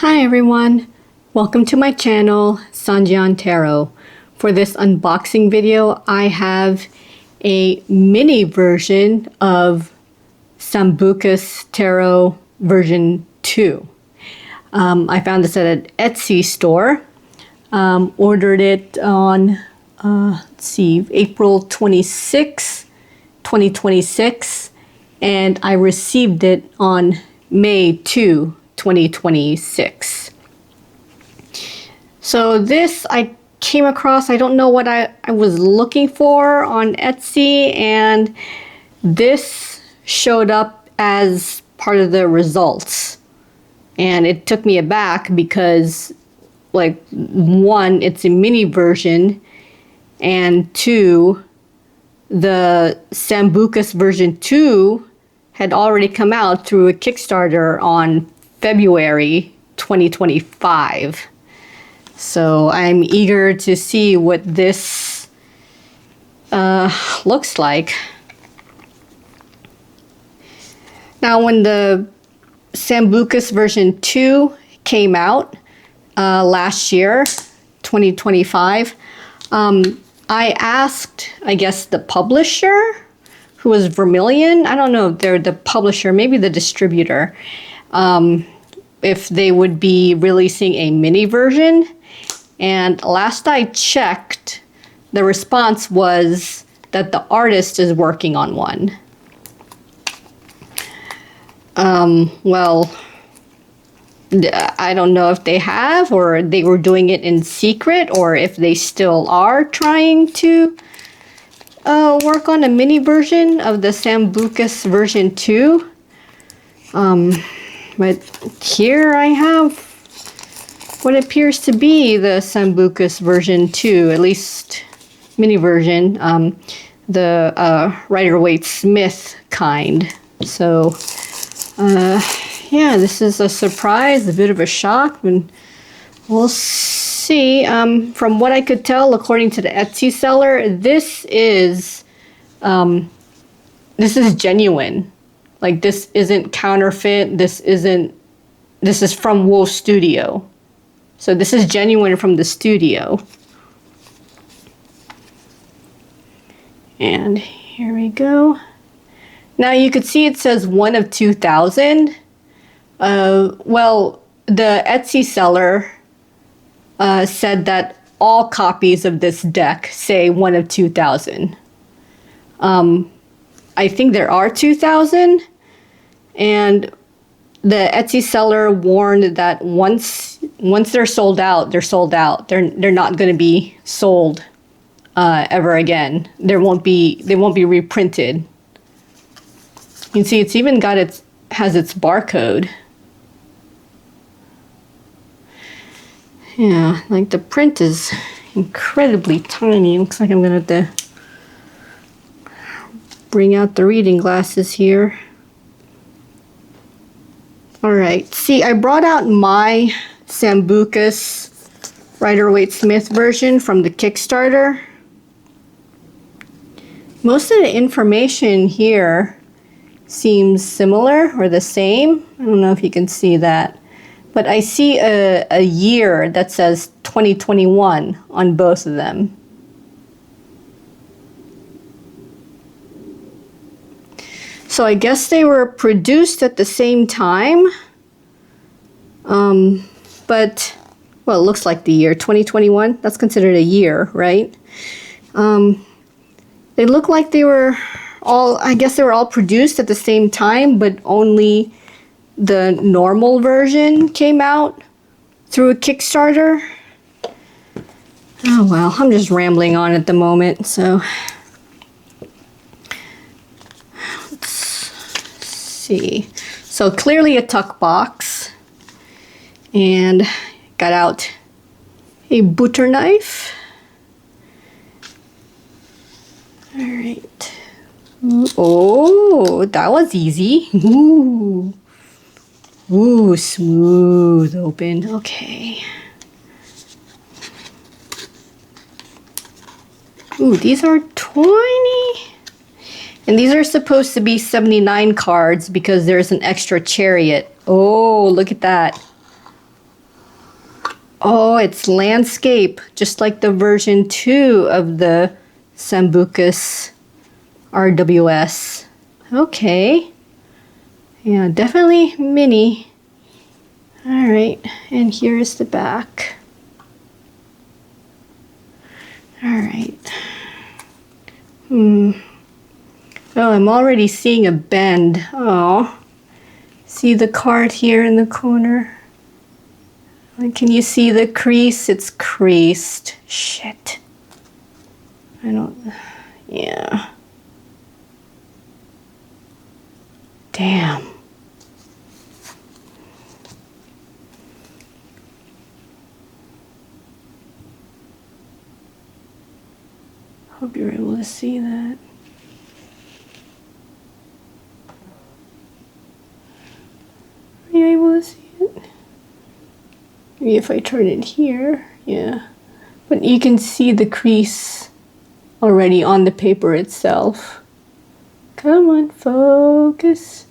Hi everyone, welcome to my channel, Sanjian Tarot. For this unboxing video, I have a mini version of Sambucus Tarot version 2. I found this at an Etsy store, ordered it on, April 26, 2026, and I received it on May 2, 2026. So this I came across, I don't know what I was looking for on Etsy, and this showed up as part of the results. And it took me aback because, like, one, it's a mini version, and two, the Sambucus version 2 had already come out through a Kickstarter on February 2025. So I'm eager to see what this looks like. Now, when the Sambucus version 2 came out last year, 2025, I asked, I guess, the publisher, who was Vermilion. I don't know if they're the publisher, maybe the distributor, if they would be releasing a mini version. And last I checked, the response was that the artist is working on one. Well, I don't know if they have, or they were doing it in secret, or if they still are trying to work on a mini version of the Sambucus version 2. But here I have what appears to be the Sambucus version 2, at least mini version, the Rider-Waite-Smith kind. So, yeah, this is a surprise, a bit of a shock, and we'll see. From what I could tell, according to the Etsy seller, this is genuine. Like, this isn't counterfeit. This is from WohStudio. So this is genuine from the studio. And here we go. Now you could see it says 1 of 2,000. Well, the Etsy seller said that all copies of this deck say 1 of 2,000. I think there are 2,000, and the Etsy seller warned that once they're sold out, they're sold out. They're not going to be sold ever again. They won't be reprinted. You can see it's even has its barcode. Yeah, like the print is incredibly tiny. Looks like I'm gonna have to bring out the reading glasses here. All right, see, I brought out my Sambucus Rider-Waite-Smith version from the Kickstarter. Most of the information here seems similar or the same. I don't know if you can see that, but I see a year that says 2021 on both of them. So I guess they were produced at the same time, but, well, it looks like the year 2021, that's considered a year, right? They look like they were all, I guess they were all produced at the same time, but only the normal version came out through a Kickstarter. Oh well, I'm just rambling on at the moment, so let's see. So clearly a tuck box, and got out a butter knife. All right. Oh, that was easy. Ooh. Ooh, smooth open. Okay. Ooh, these are tiny. And these are supposed to be 79 cards because there's an extra chariot. Oh, look at that. Oh, it's landscape, just like the version 2 of the Sambucus RWS. Okay. Yeah, definitely mini. All right, and here's the back. All right. Oh, I'm already seeing a bend. Oh, see the card here in the corner? Can you see the crease? It's creased. Shit. I don't, yeah. Damn. Hope you're able to see that. Are you able to see it? Maybe if I turn it here, yeah. But you can see the crease already on the paper itself. Come on, focus.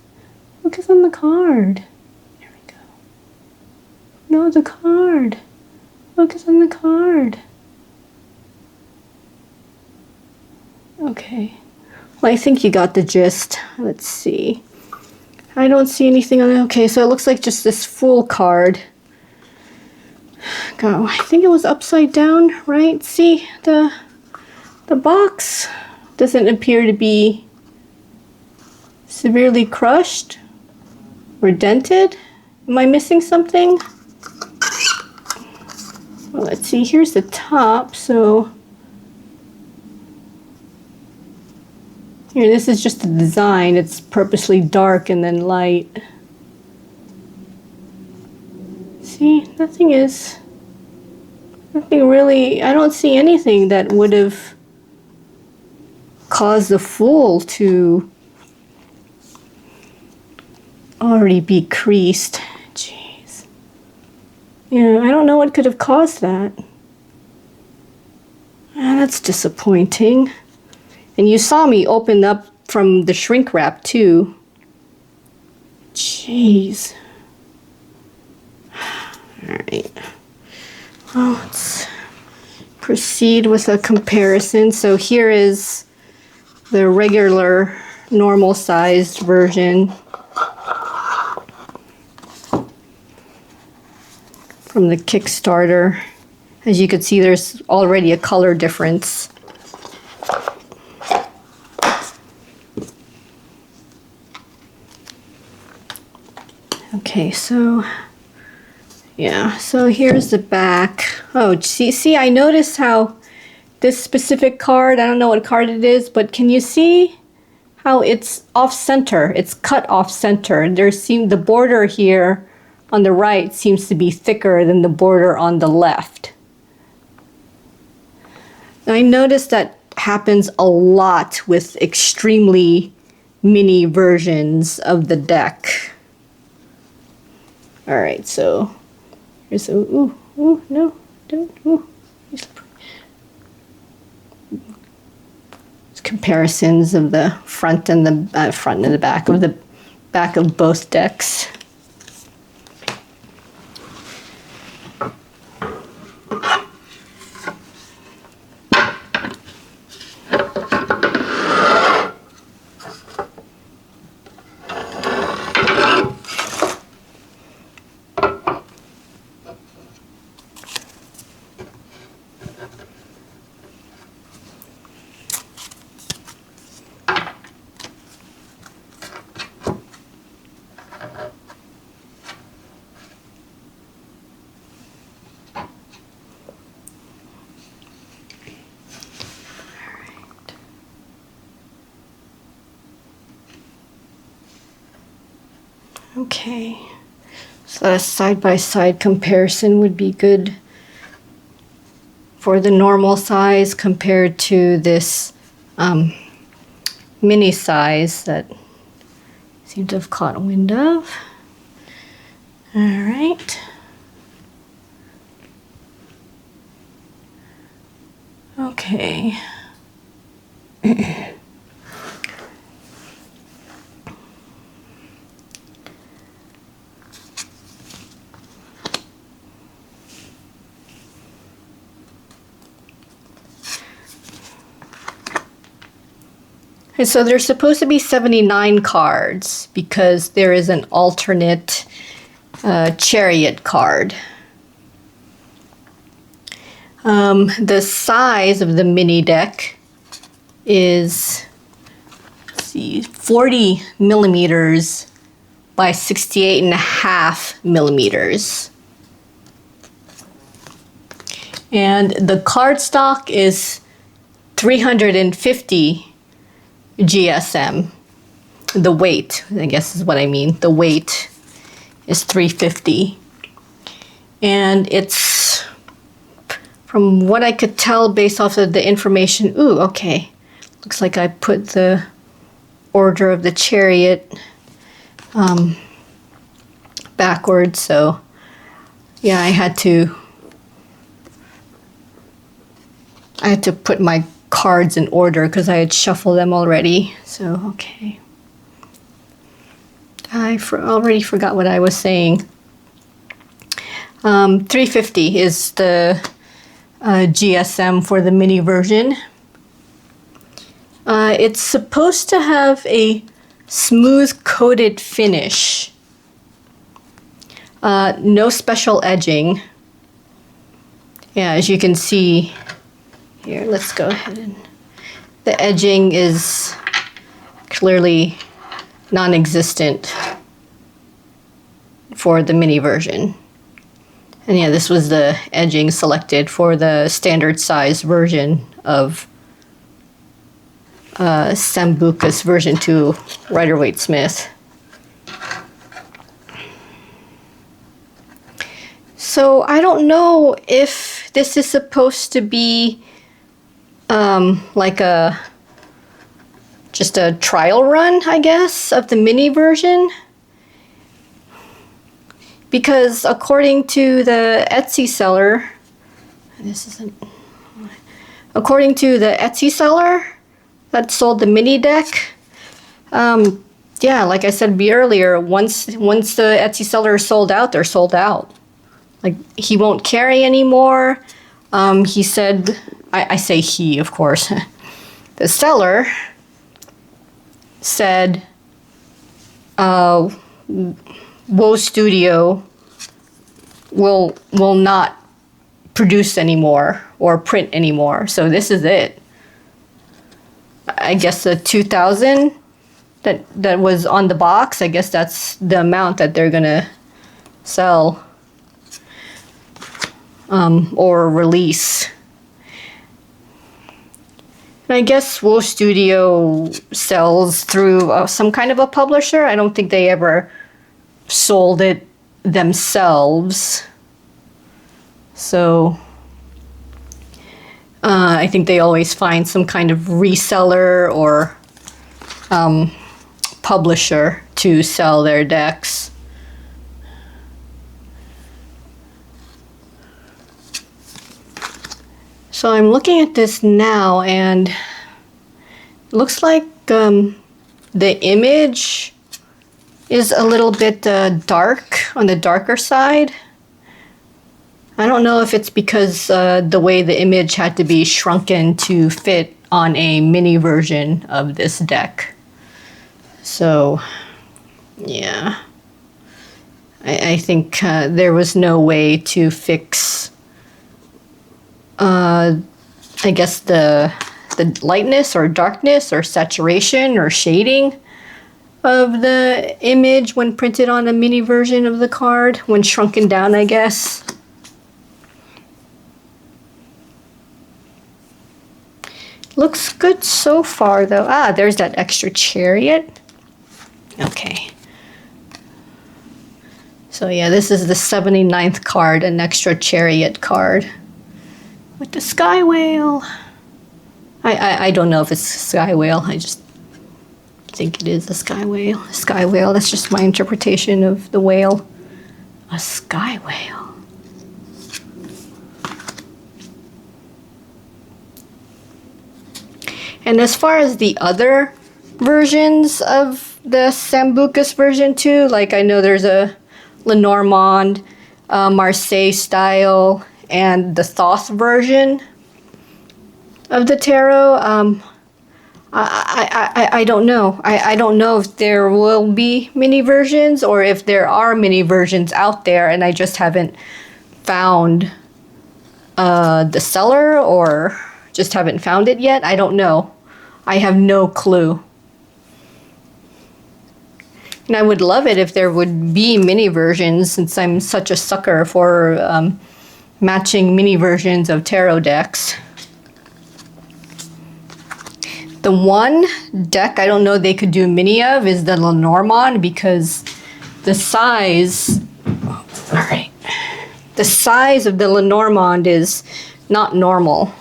Focus on the card. There we go. No, the card. Focus on the card. Okay. Well, I think you got the gist. Let's see. I don't see anything on it. Okay, so it looks like just this full card. Go. I think it was upside down, right? See, the box doesn't appear to be severely crushed or dented. Am I missing something? Well, let's see. Here's the top. So here, this is just the design. It's purposely dark and then light. See, nothing really, I don't see anything that would have caused the fool to already be creased. Jeez. Yeah, I don't know what could have caused that. That's disappointing. And you saw me open up from the shrink wrap too. Jeez. All right. Well, let's proceed with a comparison. So here is the regular, normal sized version from the Kickstarter. As you can see, there's already a color difference. Okay, so yeah, so here's the back. Oh, see, I noticed how this specific card, I don't know what card it is, but can you see how it's off center? It's cut off center. The border here on the right seems to be thicker than the border on the left. I noticed that happens a lot with extremely mini versions of the deck. All right, so here's a, no, don't, it's comparisons of the front and the back of both decks. Okay, so a side-by-side comparison would be good for the normal size compared to this mini size that I seem to have caught wind of. All right. Okay. And so there's supposed to be 79 cards because there is an alternate chariot card. The size of the mini deck is, let's see, 40 millimeters by 68.5 millimeters. And the cardstock is 350 GSM. The weight, I guess is what I mean. The weight is 350. And it's, from what I could tell based off of the information, ooh, okay. Looks like I put the order of the chariot backwards, so yeah, I had to put my cards in order because I had shuffled them already. So, okay. I already forgot what I was saying. 350 is the GSM for the mini version. It's supposed to have a smooth coated finish. No special edging. Yeah, as you can see here, let's go ahead and the edging is clearly non-existent for the mini version. And yeah, this was the edging selected for the standard size version of Sambucus version 2 Rider-Waite Smith. So I don't know if this is supposed to be like just a trial run, I guess, of the mini version. Because according to the Etsy seller, according to the Etsy seller that sold the mini deck, yeah, like I said earlier, once the Etsy seller is sold out, they're sold out. Like, he won't carry anymore. He said, I say he, of course. The seller said, WohStudio will not produce anymore or print anymore. So this is it. I guess the 2,000 that was on the box, I guess that's the amount that they're gonna sell or release. And I guess WohStudio sells through some kind of a publisher. I don't think they ever sold it themselves. So I think they always find some kind of reseller or publisher to sell their decks. So I'm looking at this now, and it looks like the image is a little bit dark, on the darker side. I don't know if it's because the way the image had to be shrunken to fit on a mini version of this deck. So, yeah. I think there was no way to fix I guess the lightness or darkness or saturation or shading of the image when printed on a mini version of the card, when shrunken down, I guess. Looks good so far though. Ah, there's that extra chariot. Okay. So yeah, this is the 79th card, an extra chariot card. With the sky whale. I don't know if it's a sky whale. I just think it is a sky whale. A sky whale, that's just my interpretation of the whale. A sky whale. And as far as the other versions of the Sambucus version 2, like I know there's a Lenormand, Marseille style, and the Thoth version of the tarot. I don't know. I don't know if there will be mini versions or if there are mini versions out there and I just haven't found the seller or just haven't found it yet. I don't know. I have no clue. And I would love it if there would be mini versions since I'm such a sucker for matching mini versions of tarot decks. The one deck I don't know they could do mini of is the Lenormand because the size, the size of the Lenormand is not normal.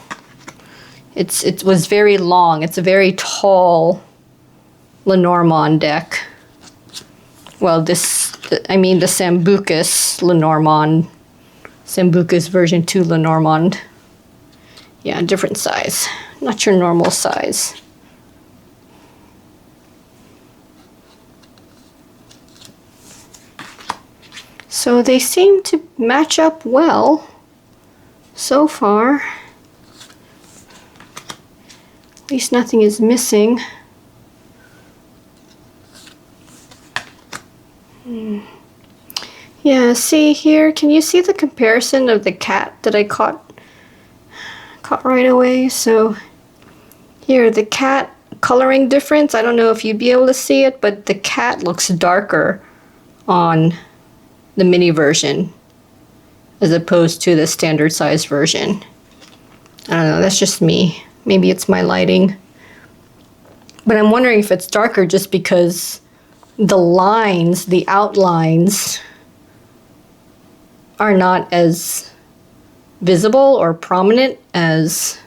It was very long. It's a very tall Lenormand deck. Well, the Sambucus Lenormand, Sambucus version 2 Lenormand. Yeah, different size. Not your normal size. So they seem to match up well so far. At least nothing is missing. Yeah, see here, can you see the comparison of the cat that I caught right away? So here, the cat coloring difference, I don't know if you'd be able to see it, but the cat looks darker on the mini version as opposed to the standard size version. I don't know, that's just me. Maybe it's my lighting. But I'm wondering if it's darker just because the lines, the outlines are not as visible or prominent as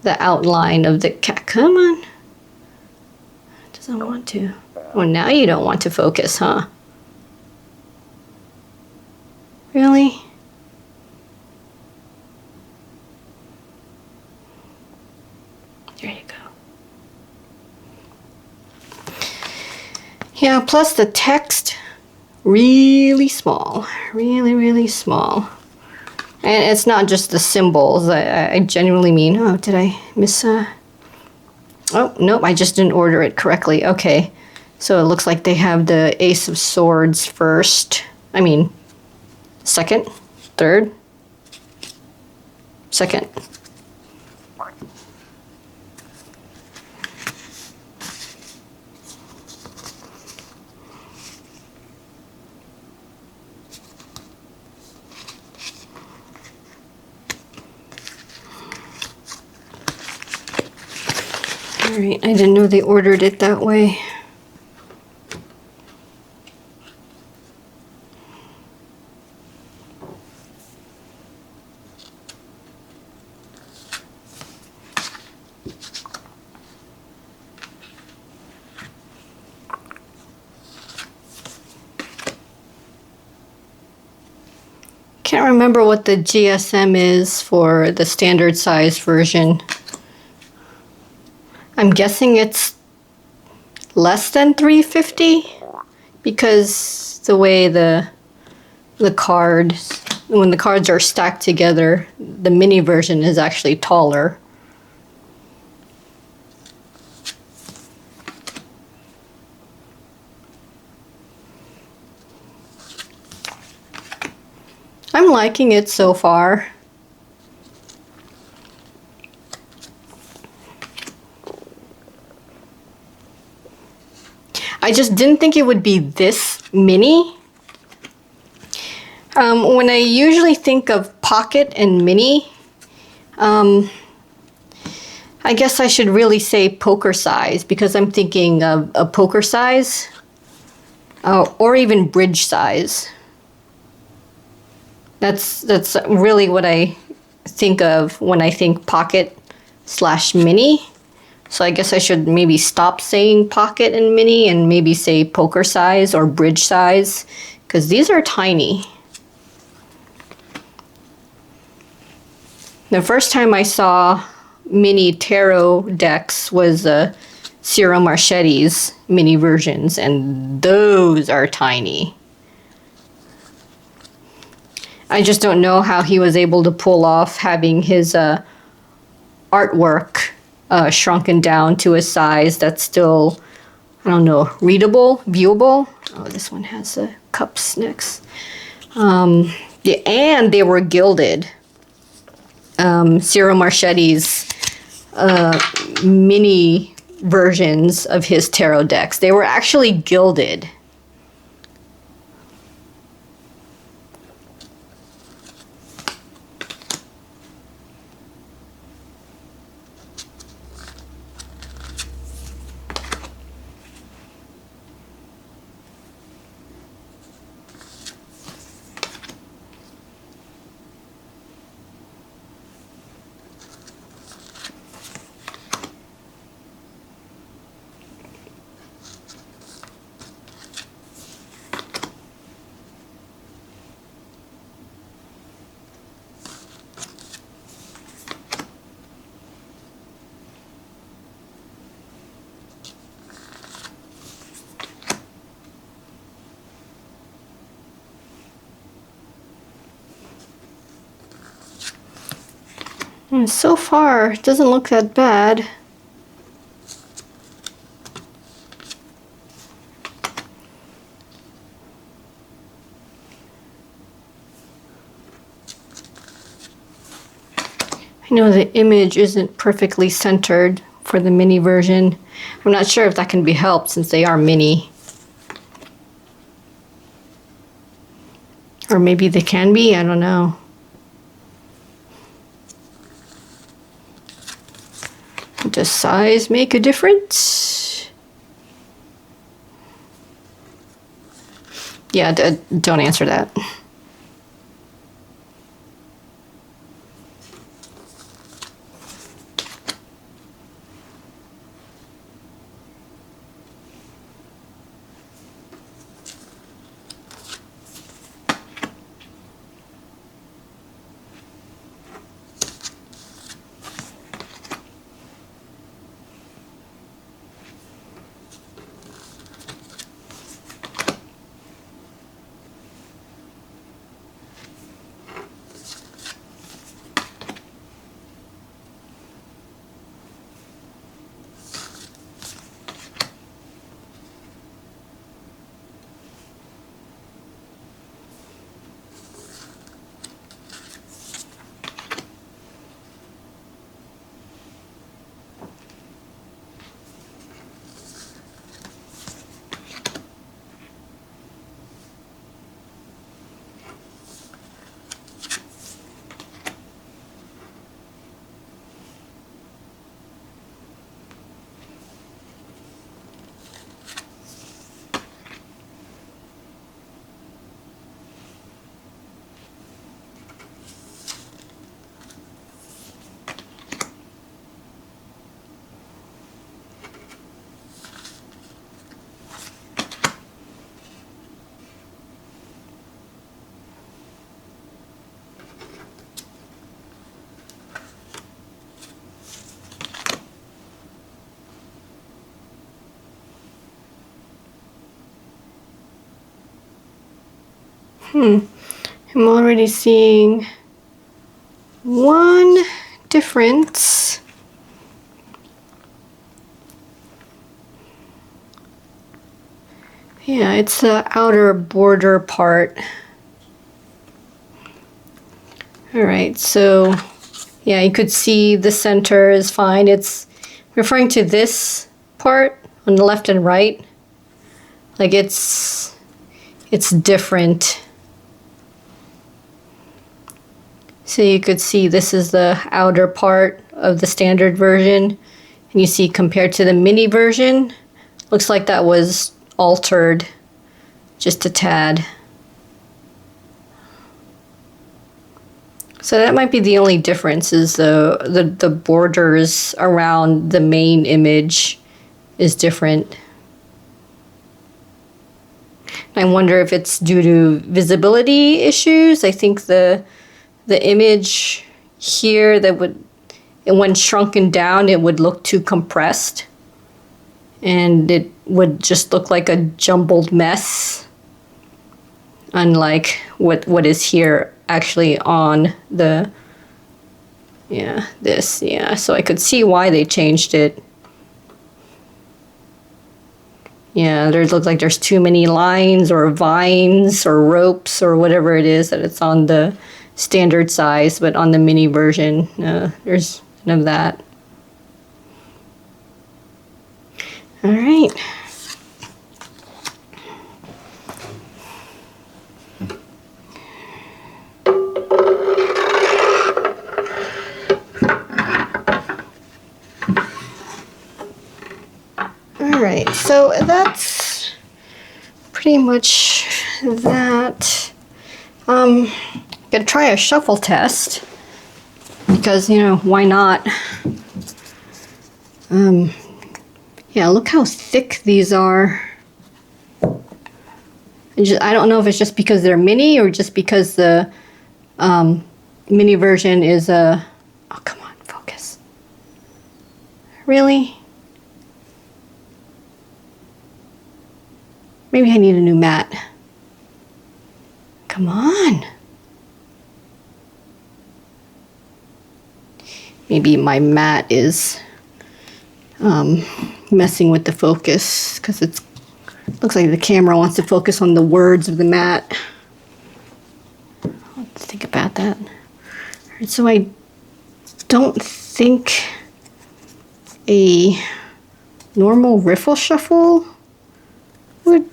the outline of the cat. Come on. It doesn't want to. Oh, now you don't want to focus, huh? Really? There you go. Yeah, plus the text, really small. Really, really small. And it's not just the symbols. I genuinely mean, oh, did I miss a... Oh, nope, I just didn't order it correctly. Okay, so it looks like they have the Ace of Swords first. I mean, second, third, second. All right, I didn't know they ordered it that way. Can't remember what the GSM is for the standard size version. I'm guessing it's less than 350 because the way the cards, when the cards are stacked together, the mini version is actually taller. I'm liking it so far. I just didn't think it would be this mini. When I usually think of pocket and mini, I guess I should really say poker size because I'm thinking of a poker size or even bridge size. That's really what I think of when I think pocket/mini. So I guess I should maybe stop saying pocket and mini and maybe say poker size or bridge size because these are tiny. The first time I saw mini tarot decks was Ciro Marchetti's mini versions, and those are tiny. I just don't know how he was able to pull off having his artwork shrunken down to a size that's still, I don't know, readable, viewable. Oh, this one has the cups next. Yeah, and they were gilded. Ciro Marchetti's mini versions of his tarot decks, they were actually gilded. And so far, it doesn't look that bad. I know the image isn't perfectly centered for the mini version. I'm not sure if that can be helped since they are mini. Or maybe they can be, I don't know. Does size make a difference? Yeah, don't answer that. I'm already seeing one difference. Yeah, it's the outer border part. All right, so yeah, you could see the center is fine. It's referring to this part on the left and right. Like it's different. So you could see this is the outer part of the standard version. And you see compared to the mini version, looks like that was altered just a tad. So that might be the only difference, is the borders around the main image is different. I wonder if it's due to visibility issues. I think the image here, when shrunken down, it would look too compressed. And it would just look like a jumbled mess. Unlike what is here actually on the Yeah, this, yeah. So I could see why they changed it. Yeah, there looks like there's too many lines or vines or ropes or whatever it is that it's on the standard size, but on the mini version, there's none of that. All right. All right, so that's pretty much that. Gonna try a shuffle test because, you know, why not? Yeah, look how thick these are. I don't know if it's just because they're mini or just because the mini version is a... Oh, come on, focus. Really? Maybe I need a new mat. Come on. Maybe my mat is messing with the focus because it looks like the camera wants to focus on the words of the mat. Let's think about that. All right, so I don't think a normal riffle shuffle would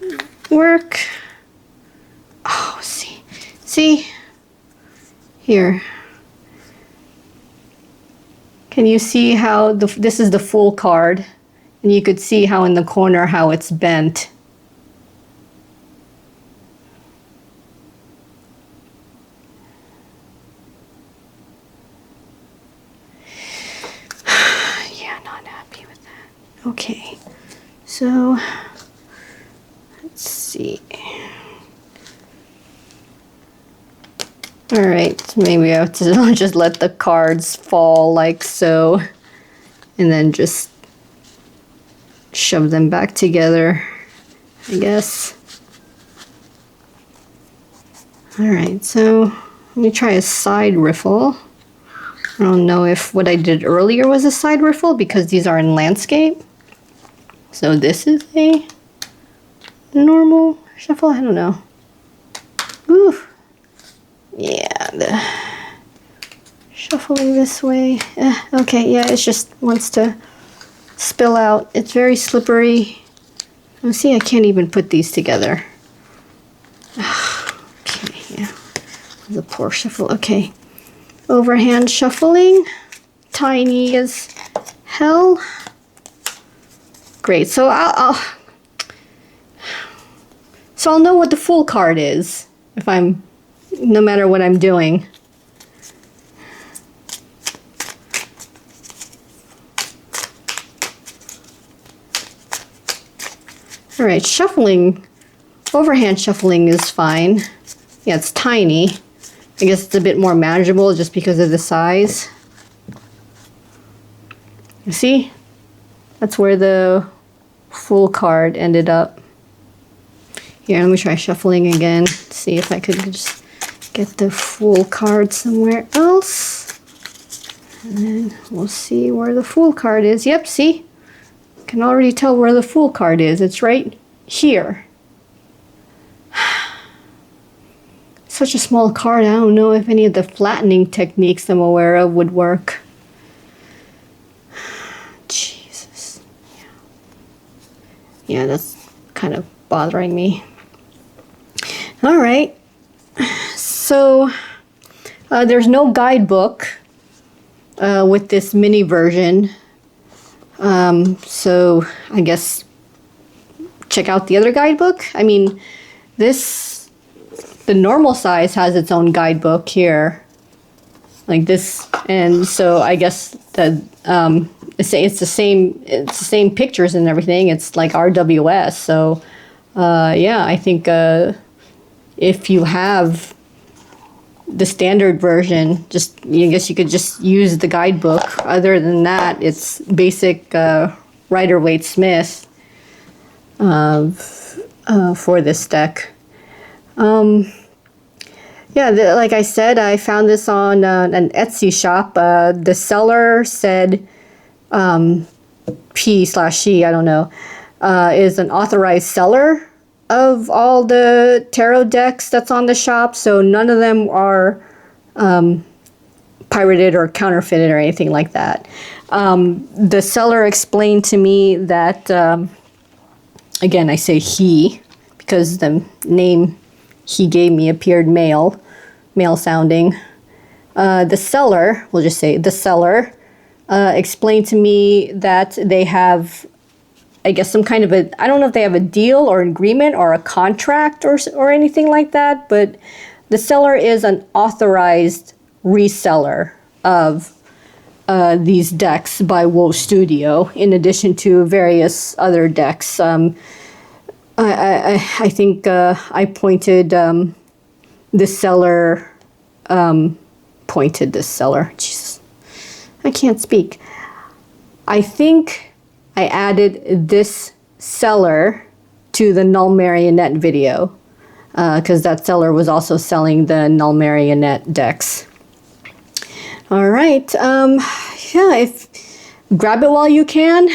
work. Oh, see here. Can you see how this is the full card, and you could see how in the corner how it's bent. Yeah, not happy with that. Okay, so let's see. All right, maybe I have to just let the cards fall like so, and then just shove them back together, I guess. All right, so let me try a side riffle. I don't know if what I did earlier was a side riffle because these are in landscape. So this is a normal shuffle, I don't know. Ooh. Yeah, the shuffling this way. Okay, yeah, it just wants to spill out. It's very slippery. Oh, see, I can't even put these together. Okay, yeah. The poor shuffle. Okay. Overhand shuffling. Tiny as hell. Great. So I'll know what the full card is if I'm, no matter what I'm doing. All right, shuffling, overhand shuffling is fine. Yeah, it's tiny. I guess it's a bit more manageable just because of the size. You see? That's where the full card ended up. Here, let me try shuffling again. See if I could just get the full card somewhere else. And then we'll see where the full card is. Yep, see? Can already tell where the full card is. It's right here. Such a small card, I don't know if any of the flattening techniques I'm aware of would work. Jesus. Yeah, that's kind of bothering me. All right. So there's no guidebook with this mini version. So I guess check out the other guidebook. I mean, the normal size has its own guidebook here, like this, and so I guess that it's the same pictures and everything. It's like RWS. So yeah, I think if you have the standard version, I guess you could just use the guidebook. Other than that, it's basic Rider-Waite Smith for this deck. Yeah, like I said, I found this on an Etsy shop. The seller said he/she, I don't know, is an authorized seller of all the tarot decks that's on the shop. So none of them are pirated or counterfeited or anything like that. The seller explained to me that, again, I say he because the name he gave me appeared male sounding. The seller, we'll just say the seller, explained to me that they have, I guess, some kind of I don't know if they have a deal or an agreement or a contract or anything like that, but the seller is an authorized reseller of these decks by WohStudio, in addition to various other decks. I think I pointed this seller, Jesus, I can't speak. I think I added this seller to the Null Marionette video, because that seller was also selling the Null Marionette decks. All right, yeah, grab it while you can,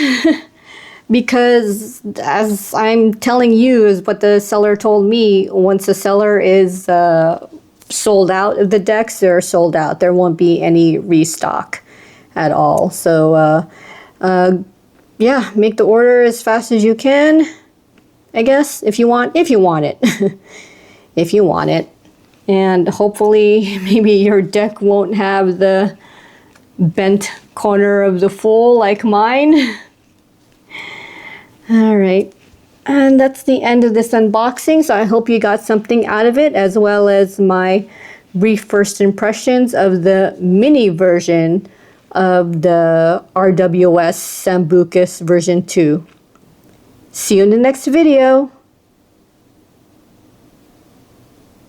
because as I'm telling you is what the seller told me. Once the seller is sold out of the decks, they're sold out. There won't be any restock at all. So yeah, make the order as fast as you can, I guess, if you want it. If you want it. And hopefully maybe your deck won't have the bent corner of the Fool like mine. All right. And that's the end of this unboxing. So I hope you got something out of it, as well as my brief first impressions of the mini version of the RWS Sambucus version 2. See you in the next video.